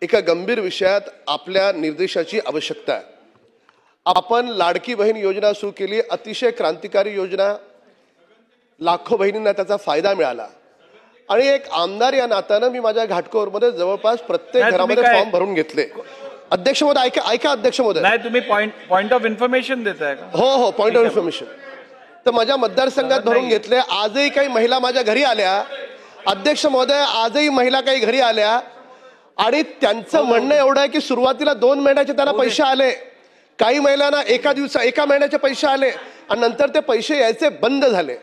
एका गंभीर विषयात आपल्या निर्देशाची आवश्यकता आहे। आपण लाडकी बहीण योजना सुरू केली, अतिशय क्रांतिकारी योजना, लाखो बहिणींना त्याचा फायदा मिळाला आणि एक आमदार या नात्यानं मी माझ्या घाटकोरमध्ये जवळपास प्रत्येक घरामध्ये फॉर्म भरून घेतले। अध्यक्ष महोदय ऐका अध्यक्ष महोदय, नाही तुम्ही पॉइंट ऑफ इन्फॉर्मेशन देताय का? हो पॉइंट ऑफ इन्फॉर्मेशन। तर माझ्या मतदारसंघात भरून घेतले। आजही काही महिला माझ्या घरी आल्या, अध्यक्ष महोदय आजही महिला काही घरी आल्या आणि त्यांचं म्हणणं एवढं आहे की सुरुवातीला 2 महिन्याचे त्यांना पैसे आले, काही महिलांना एका महिन्याचे पैसे आले आणि नंतर ते पैसे यायचे बंद झाले।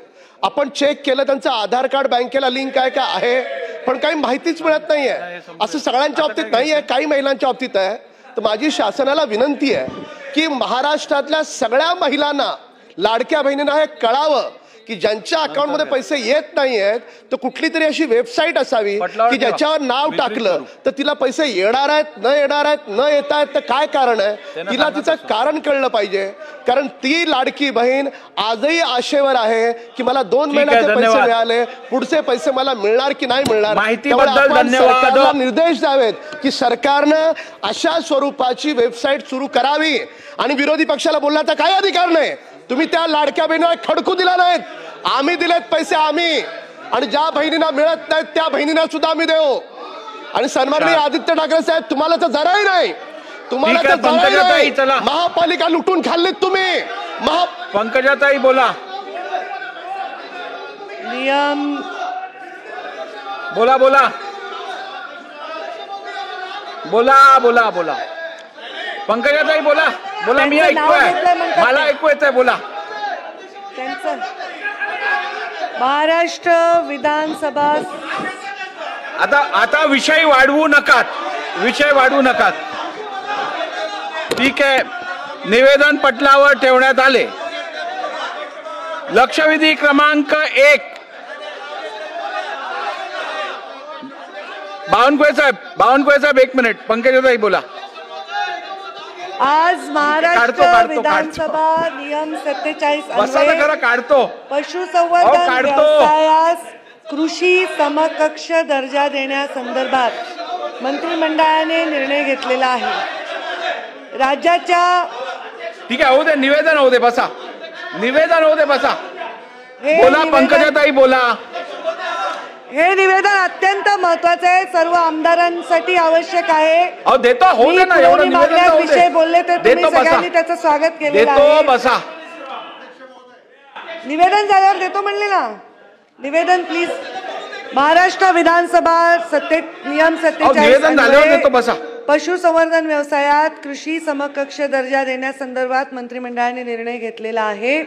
आपण चेक केलं, त्यांचं आधार कार्ड बँकेला लिंक आहे का आहे, पण काही माहितीच मिळत नाहीये। असं सगळ्यांच्या बाबतीत नाहीये, काही महिलांच्या बाबतीत आहे। तर माझी शासनाला विनंती आहे की महाराष्ट्रातल्या सगळ्या महिलांना, लाडक्या बहिणींना हे कळावं की ज्यांच्या अकाउंटमध्ये पैसे येत नाहीयेत तर कुठली तरी अशी वेबसाईट असावी की ज्याच्यावर नाव टाकलं तर तिला पैसे येणार आहेत, न येणार आहेत, न येत आहेत तर काय कारण आहे, तिला तिचं कारण कळलं पाहिजे। कारण ती लाडकी बहीण आजही आशेवर आहे की मला 2 महिन्याचे पैसे मिळाले, पुढचे पैसे मला मिळणार की नाही मिळणार। माहितीबद्दल धन्यवाद। निर्देश द्यावेत की सरकारनं अशा स्वरूपाची वेबसाईट सुरू करावी आणि विरोधी पक्षाला बोलण्याचा काय अधिकार नाही। तुम्ही त्या लाडक्या बहिणीला खडकू दिला नाहीत, आम्ही दिलेत पैसे आम्ही, आणि ज्या बहिणींना मिळत नाहीत त्या बहिणींना सुद्धा आम्ही देऊ। आणि सन्माननीय आदित्य ठाकरे साहेब, तुम्हाला तर जराही नाही, तुम्हाला तर जराही नाही, महापालिका लुटून खाल्लीत तुम्ही। पंकजाताई बोला, नियम बोला बोला बोला बोला बोला पंकजाताई बोला बोला, मी ऐकतोय, मला ऐकू येतंय, बोला। त्यांचं महाराष्ट्र विधानसभा, आता विषय वाढवू नकात, ठीक आहे। निवेदन पटलावर ठेवण्यात आले। लक्षवेधी क्रमांक 1, बावनकुळे साहेब 1 मिनिट, पंकजाताई बोला। आज महाराष्ट्र विधानसभा नियम 47 काढतो पशुसंवर्धन व्यवसायास कृषी समकक्ष दर्जा देण्यासंदर्भात मंत्रिमंडळाने निर्णय घेतलेला आहे। राज्याच्या, ठीक आहे, होऊ दे, निवेदन होऊ दे, बसा, बोला पंकजाताई बोला। हे निवेदन अत्यंत महत्त्वाचे आहे, सर्व आमदारांसाठी आवश्यक आहे। देतो, होऊ दे ना, एवढं निवेदन विषय बोलले तर तुम्ही सगळ्यांनी त्याचं स्वागत केलेलं आहे। बसा, निवेदन झाल्यावर देतो म्हणले ना, निवेदन प्लीज। महाराष्ट्र विधानसभा नियम 47 पशुसंवर्धन व्यवसायात कृषी समकक्ष दर्जा देण्यासंदर्भात मंत्रिमंडळाने निर्णय घेतलेला आहे।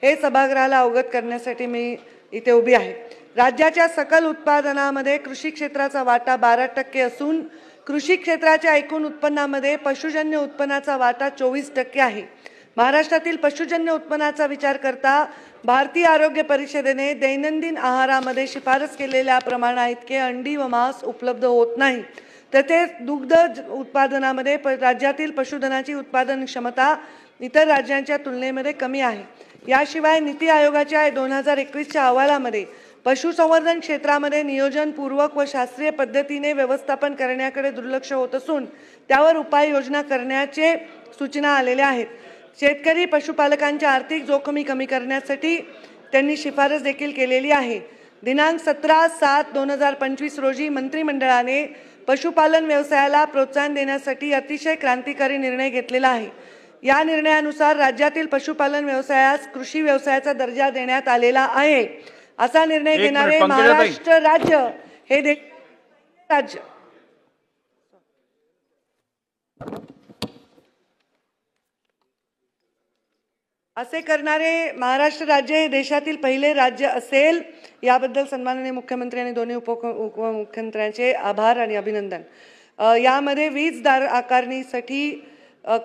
हे सभागृहाला अवगत करण्यासाठी मी इथे उभी आहे। राज्याच्या सकल उत्पादनामध्ये कृषी क्षेत्राचा वाटा 12% असून कृषी क्षेत्राच्या एकूण उत्पन्नामध्ये पशुजन्य उत्पन्नाचा वाटा 24% आहे। महाराष्ट्रातील पशुजन्य उत्पन्नाचा विचार करता भारतीय आरोग्य परिषदेने दैनंदिन आहारामध्ये शिफारस केलेल्या प्रमाणाइतके अंडी व मांस उपलब्ध होत नाही। तसेच दुग्ध उत्पादनामध्ये राज्यातील पशुधनाची उत्पादन क्षमता इतर राज्यांच्या तुलनेमध्ये कमी आहे। याशिवाय नीती आयोगाच्या 2021च्या अहवालामध्ये पशुसंवर्धन क्षेत्रामध्ये नियोजनपूर्वक व शास्त्रीय पद्धतीने व्यवस्थापन करण्याकडे दुर्लक्ष होत असून त्यावर उपाययोजना करण्याचे सूचना आलेल्या आहेत। शेतकरी पशुपालकांच्या आर्थिक जोखमी कमी करण्यासाठी त्यांनी शिफारस देखील केलेली आहे। दिनांक 17/7/2025 रोजी मंत्रिमंडळाने पशुपालन व्यवसायाला प्रोत्साहन देण्यासाठी अतिशय क्रांतिकारी निर्णय घेतलेला आहे। या निर्णयानुसार राज्यातील पशुपालन व्यवसायास कृषी व्यवसायाचा दर्जा देण्यात आलेला आहे। असा निर्णय घेणारे महाराष्ट्र राज्य हे राज्य असे करणारे महाराष्ट्र राज्य हे देशातील पहिले राज्य असेल। याबद्दल सन्माननीय मुख्यमंत्री आणि दोन्ही उपमुख्यमंत्र्यांचे आभार आणि अभिनंदन। यामध्ये वीज दर आकारणीसाठी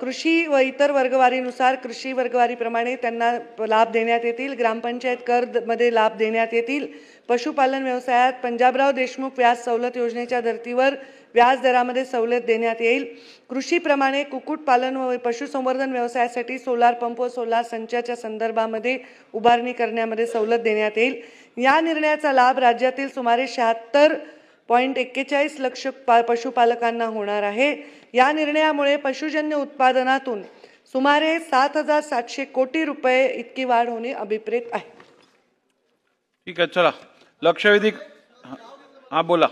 कृषी व इतर वर्गवारीनुसार कृषी वर्गवारीप्रमाणे त्यांना लाभ देण्यात येतील। ग्रामपंचायत कर मध्ये लाभ देण्यात येतील। पशुपालन व्यवसायात पंजाबराव देशमुख व्याज सवलत योजनेच्या धर्तीवर व्याज दरामध्ये सवलत देण्यात येईल। कृषीप्रमाणे कुक्कुटपालन व पशुसंवर्धन व्यवसायासाठी सोलार पंप व सोलार संचाच्या संदर्भामध्ये उभारणी करण्यामध्ये सवलत देण्यात येईल। या निर्णयाचा लाभ राज्यातील सुमारे 76 0.41 लक्ष पशुपालकांना होणार आहे. या निर्णयामुळे पशुजन्य उत्पादनातून सुमारे 7,700 कोटी रुपये इतकी वाढ होणे अभिप्रेत आहे. ठीक आहे, चला लक्षवेधी. हा बोला.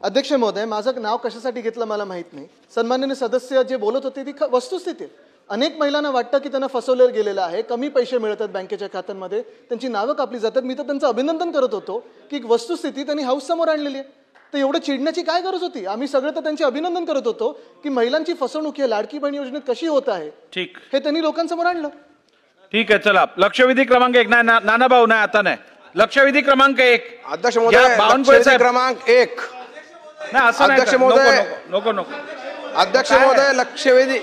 अध्यक्ष महोदय, माझं नाव कशासाठी घेतलं मला माहित नाही. सन्माननीय सदस्य जे बोलत होते ती वस्तुस्थिती आहे. अनेक महिलांना वाटतं की त्यांना फसवलं गेलेलं आहे, कमी पैसे मिळतात बँकेच्या खात्यांमध्ये, त्यांची नावं कापली जातात. मी तर त्यांचं अभिनंदन करत होतो की एक वस्तुस्थिती त्यांनी हाऊस समोर आणलेली आहे. तर एवढं चिडण्याची काय गरज होती? आम्ही सगळे तर त्यांचे अभिनंदन करत होतो की महिलांची फसवणूक ही लाडकी बहीण योजनेत कशी होत आहे, ठीक, हे त्यांनी लोकांसमोर आणलं. ठीक आहे, चला लक्षवेधी क्रमांक 1. नाही नाना भाऊ, नाही आता नाही. लक्षवेधी क्रमांक 1. अध्यक्ष महोदय, लक्षवेधी क्रमांक 1. नाही असं नाही. अध्यक्ष महोदय, नको नको. अध्यक्ष महोदय, लक्षवेधी.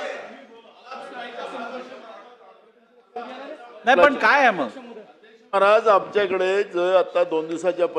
नाही पण काय आहे मग महाराज, आमच्याकडे जो आता 2 दिवसाच्या